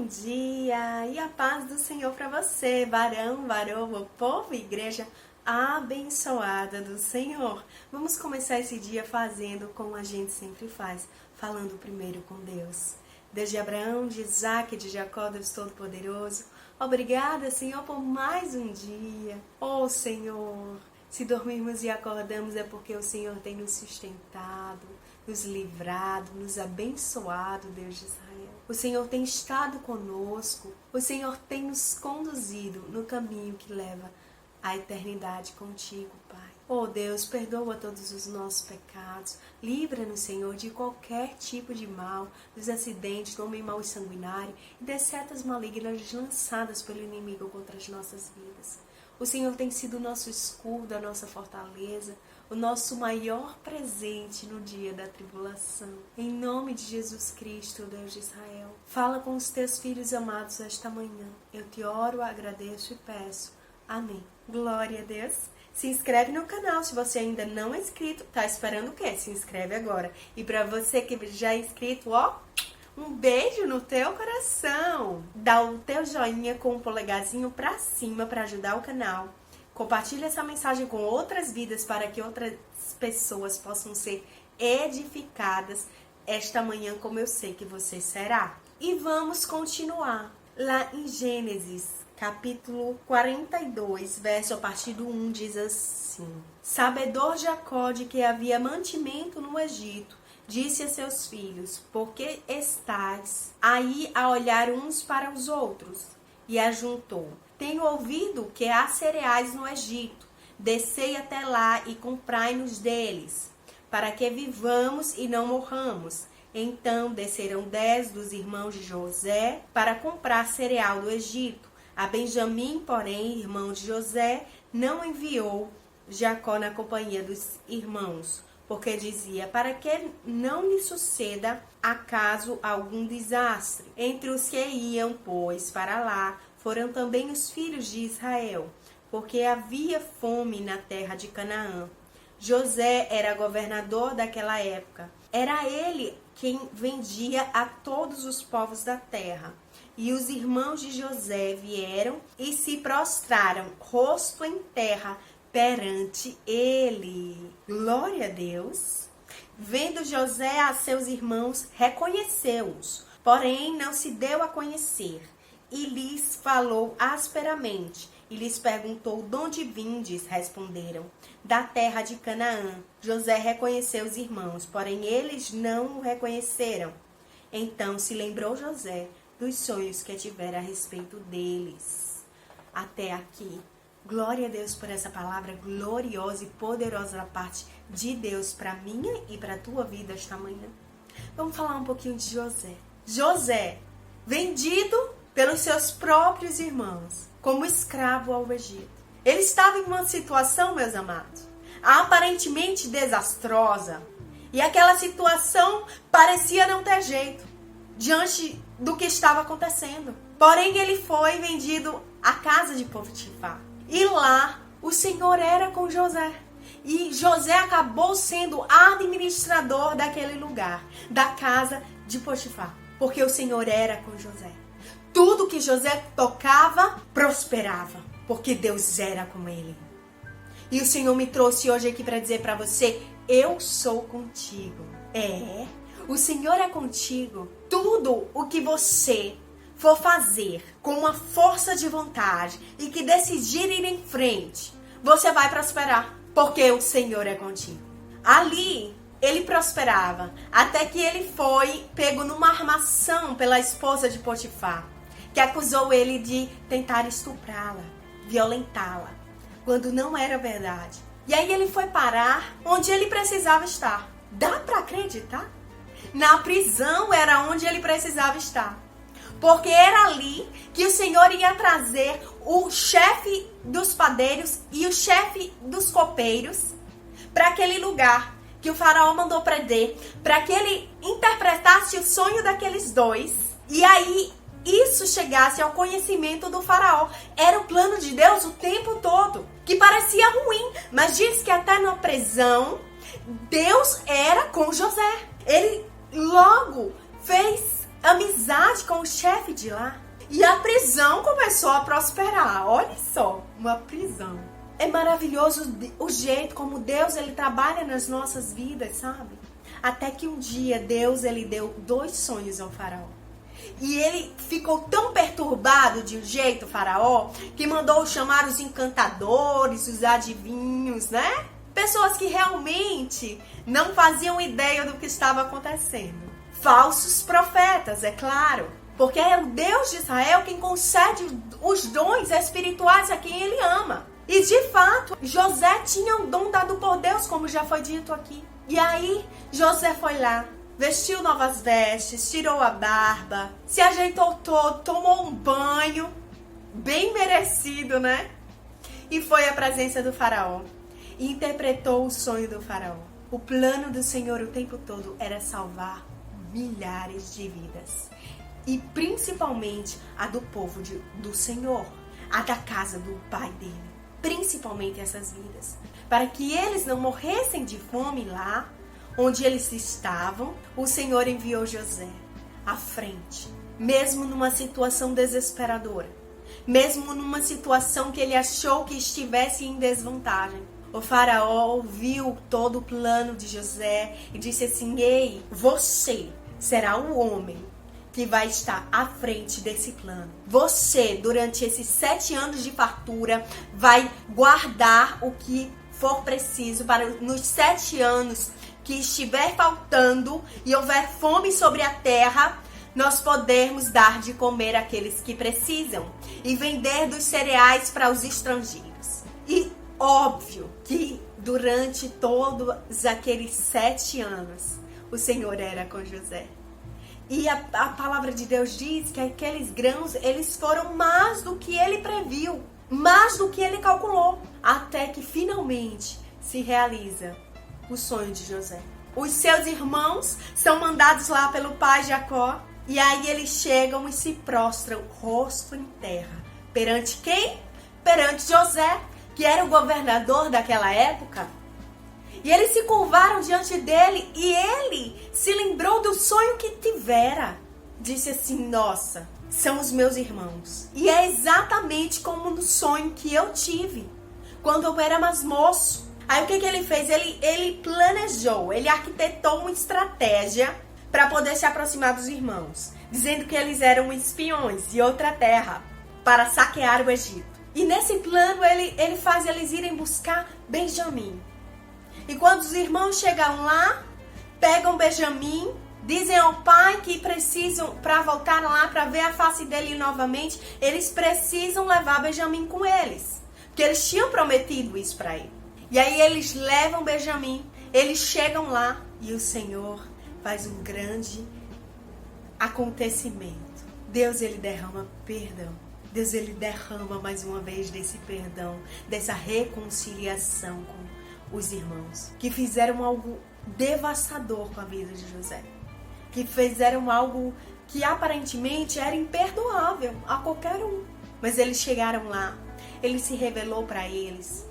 dia e a paz do Senhor para você, varão, varoa, povo e igreja abençoada do Senhor. Vamos começar esse dia fazendo como a gente sempre faz, falando primeiro com Deus. Deus de Abraão, de Isaac, de Jacó, Deus Todo-Poderoso, obrigada, Senhor, por mais um dia. Oh, Senhor, se dormirmos e acordamos é porque o Senhor tem nos sustentado, nos livrado, nos abençoado, Deus de Israel. O Senhor tem estado conosco, o Senhor tem nos conduzido no caminho que leva à eternidade contigo, Pai. Oh Deus, perdoa todos os nossos pecados, livra-nos, Senhor, de qualquer tipo de mal, dos acidentes, do homem mau e sanguinário e das setas malignas lançadas pelo inimigo contra as nossas vidas. O Senhor tem sido o nosso escudo, a nossa fortaleza, o nosso maior presente no dia da tribulação. Em nome de Jesus Cristo, Deus de Israel, fala com os teus filhos amados esta manhã. Eu te oro, agradeço e peço. Amém. Glória a Deus. Se inscreve no canal se você ainda não é inscrito. Tá esperando o quê? Se inscreve agora. E para você que já é inscrito, ó, um beijo no teu coração. Dá o teu joinha com o polegarzinho pra cima para ajudar o canal. Compartilhe essa mensagem com outras vidas para que outras pessoas possam ser edificadas esta manhã, como eu sei que você será. E vamos continuar lá em Gênesis, capítulo 42, verso a partir do 1, diz assim: Sabedor Jacó de que havia mantimento no Egito, disse a seus filhos: por que estáis aí a olhar uns para os outros? E ajuntou: tenho ouvido que há cereais no Egito. Descei até lá e comprai-nos deles, para que vivamos e não morramos. Então desceram 10 dos irmãos de José para comprar cereal do Egito. A Benjamim, porém, irmão de José, não enviou Jacó na companhia dos irmãos, porque dizia: para que não lhe suceda acaso algum desastre. Entre os que iam, pois, para lá, foram também os filhos de Israel, porque havia fome na terra de Canaã. José era governador daquela época. Era ele quem vendia a todos os povos da terra. E os irmãos de José vieram e se prostraram, rosto em terra, perante ele. Glória a Deus. Vendo José a seus irmãos, reconheceu-os, porém não se deu a conhecer. E lhes falou asperamente, e lhes perguntou: de onde vindes? Responderam: da terra de Canaã. José reconheceu os irmãos, porém eles não o reconheceram. Então se lembrou José dos sonhos que tivera a respeito deles. Até aqui. Glória a Deus por essa palavra gloriosa e poderosa da parte de Deus para minha e para a tua vida esta manhã. Vamos falar um pouquinho de José. José, vendido pelos seus próprios irmãos, como escravo ao Egito. Ele estava em uma situação, meus amados, aparentemente desastrosa. E aquela situação parecia não ter jeito diante do que estava acontecendo. Porém, ele foi vendido à casa de Potifar. E lá, o Senhor era com José. E José acabou sendo administrador daquele lugar, da casa de Potifar. Porque o Senhor era com José. Tudo que José tocava, prosperava, porque Deus era com ele. E o Senhor me trouxe hoje aqui para dizer para você: eu sou contigo. O Senhor é contigo. Tudo o que você for fazer com uma força de vontade e que decidir ir em frente, você vai prosperar, porque o Senhor é contigo. Ali, ele prosperava, até que ele foi pego numa armação pela esposa de Potifar, que acusou ele de tentar estuprá-la, violentá-la, quando não era verdade. E aí ele foi parar onde ele precisava estar. Dá para acreditar? Na prisão era onde ele precisava estar. Porque era ali que o Senhor ia trazer o chefe dos padeiros e o chefe dos copeiros para aquele lugar que o faraó mandou prender, para que ele interpretasse o sonho daqueles dois. E aí isso chegasse ao conhecimento do faraó. Era o plano de Deus o tempo todo, que parecia ruim, mas diz que até na prisão Deus era com José. Ele logo fez amizade com o chefe de lá. E a prisão começou a prosperar. Olha só, uma prisão. É maravilhoso o jeito como Deus ele trabalha nas nossas vidas, sabe? Até que um dia Deus ele deu 2 sonhos ao faraó. E ele ficou tão perturbado de um jeito, o faraó, que mandou chamar os encantadores, os adivinhos, né? Pessoas que realmente não faziam ideia do que estava acontecendo. Falsos profetas, é claro. Porque é o Deus de Israel quem concede os dons espirituais a quem ele ama. E de fato, José tinha um dom dado por Deus, como já foi dito aqui. E aí, José foi lá, vestiu novas vestes, tirou a barba, se ajeitou todo, tomou um banho, bem merecido, né? E foi à presença do faraó. E interpretou o sonho do faraó. O plano do Senhor o tempo todo era salvar milhares de vidas. E principalmente a do povo do Senhor, a da casa do pai dele. Principalmente essas vidas. Para que eles não morressem de fome lá, onde eles estavam, o Senhor enviou José à frente. Mesmo numa situação desesperadora. Mesmo numa situação que ele achou que estivesse em desvantagem. O faraó ouviu todo o plano de José e disse assim: ei, você será o homem que vai estar à frente desse plano. Você, durante esses 7 anos de fartura, vai guardar o que for preciso para nos 7 anos que estiver faltando e houver fome sobre a terra, nós podermos dar de comer àqueles que precisam e vender dos cereais para os estrangeiros. E óbvio que durante todos aqueles 7 anos, o Senhor era com José. E a palavra de Deus diz que aqueles grãos, eles foram mais do que ele previu, mais do que ele calculou, até que finalmente se realiza o sonho de José. Os seus irmãos são mandados lá pelo pai Jacó, e aí eles chegam e se prostram rosto em terra. Perante quem? Perante José, que era o governador daquela época. E eles se curvaram diante dele e ele se lembrou do sonho que tivera. Disse assim: nossa, são os meus irmãos. E é exatamente como no sonho que eu tive, quando eu era mais moço. Aí o que ele fez? Ele planejou, ele arquitetou uma estratégia para poder se aproximar dos irmãos, dizendo que eles eram espiões de outra terra para saquear o Egito. E nesse plano ele faz eles irem buscar Benjamim. E quando os irmãos chegam lá, pegam Benjamim, dizem ao pai que precisam, para voltar lá, para ver a face dele novamente, eles precisam levar Benjamim com eles. Porque eles tinham prometido isso para ele. E aí eles levam Benjamim, eles chegam lá e o Senhor faz um grande acontecimento. Deus, ele derrama perdão. Deus, ele derrama mais uma vez desse perdão, dessa reconciliação com os irmãos, que fizeram algo devastador com a vida de José, que fizeram algo que aparentemente era imperdoável a qualquer um, mas eles chegaram lá, ele se revelou para eles,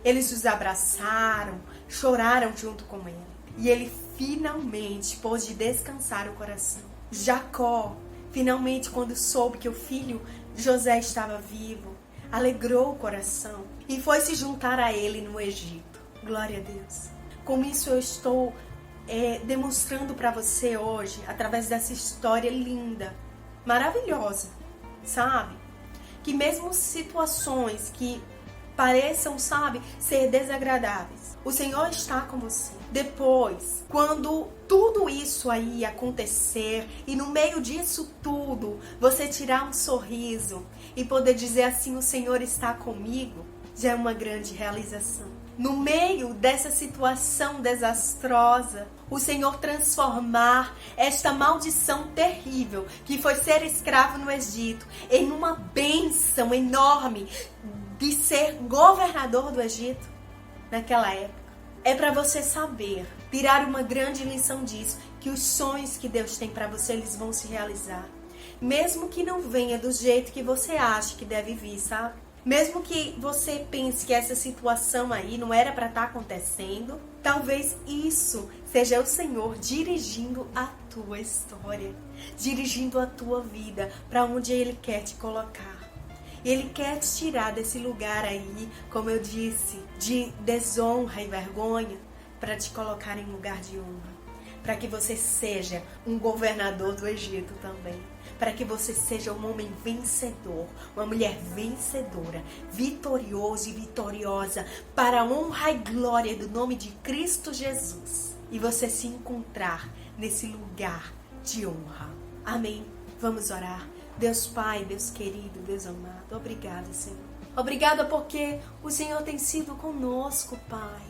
eles os abraçaram, choraram junto com ele, e ele finalmente pôde descansar o coração. Jacó, finalmente, quando soube que o filho José estava vivo, alegrou o coração e foi se juntar a ele no Egito. Glória a Deus. Com isso eu estou demonstrando para você hoje, através dessa história linda, maravilhosa, sabe? Que mesmo situações que pareçam, sabe, ser desagradáveis, o Senhor está com você. Depois, quando tudo isso aí acontecer e no meio disso tudo, você tirar um sorriso e poder dizer assim: o Senhor está comigo, já é uma grande realização. No meio dessa situação desastrosa, o Senhor transformar esta maldição terrível que foi ser escravo no Egito em uma bênção enorme de ser governador do Egito naquela época. É para você saber, tirar uma grande lição disso, que os sonhos que Deus tem para você, eles vão se realizar. Mesmo que não venha do jeito que você acha que deve vir, sabe? Mesmo que você pense que essa situação aí não era para estar acontecendo, talvez isso seja o Senhor dirigindo a tua história, dirigindo a tua vida para onde Ele quer te colocar. Ele quer te tirar desse lugar aí, como eu disse, de desonra e vergonha, para te colocar em lugar de honra. Para que você seja um governador do Egito também. Para que você seja um homem vencedor, uma mulher vencedora, vitorioso e vitoriosa, para a honra e glória do nome de Cristo Jesus. E você se encontrar nesse lugar de honra. Amém? Vamos orar. Deus Pai, Deus querido, Deus amado, obrigada, Senhor. Obrigada porque o Senhor tem sido conosco, Pai.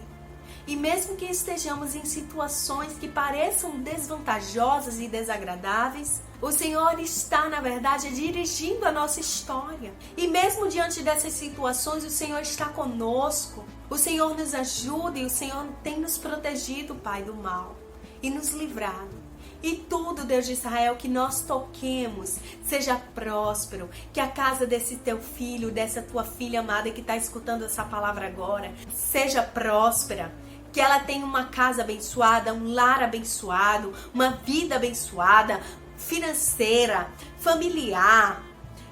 E mesmo que estejamos em situações que pareçam desvantajosas e desagradáveis, o Senhor está, na verdade, dirigindo a nossa história. E mesmo diante dessas situações, o Senhor está conosco. O Senhor nos ajuda e o Senhor tem nos protegido, Pai, do mal e nos livrado. E tudo, Deus de Israel, que nós toquemos seja próspero. Que a casa desse teu filho, dessa tua filha amada que está escutando essa palavra agora, seja próspera. Que ela tenha uma casa abençoada, um lar abençoado, uma vida abençoada, financeira, familiar,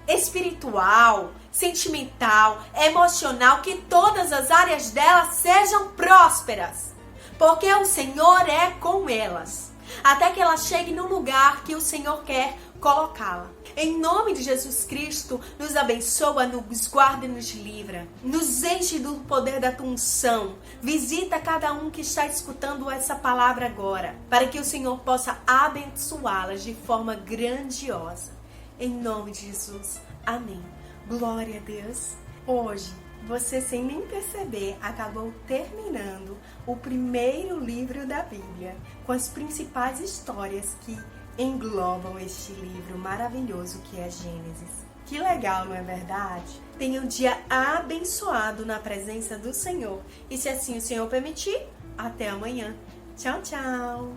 espiritual, sentimental, emocional. Que todas as áreas dela sejam prósperas. Porque o Senhor é com elas. Até que ela chegue no lugar que o Senhor quer colocá-la. Em nome de Jesus Cristo, nos abençoa, nos guarda e nos livra. Nos enche do poder da tua unção. Visita cada um que está escutando essa palavra agora, para que o Senhor possa abençoá-las de forma grandiosa. Em nome de Jesus. Amém. Glória a Deus. Hoje, você, sem nem perceber, acabou terminando o primeiro livro da Bíblia, com as principais histórias que englobam este livro maravilhoso que é Gênesis. Que legal, não é verdade? Tenha um dia abençoado na presença do Senhor. E se assim o Senhor permitir, até amanhã. Tchau, tchau!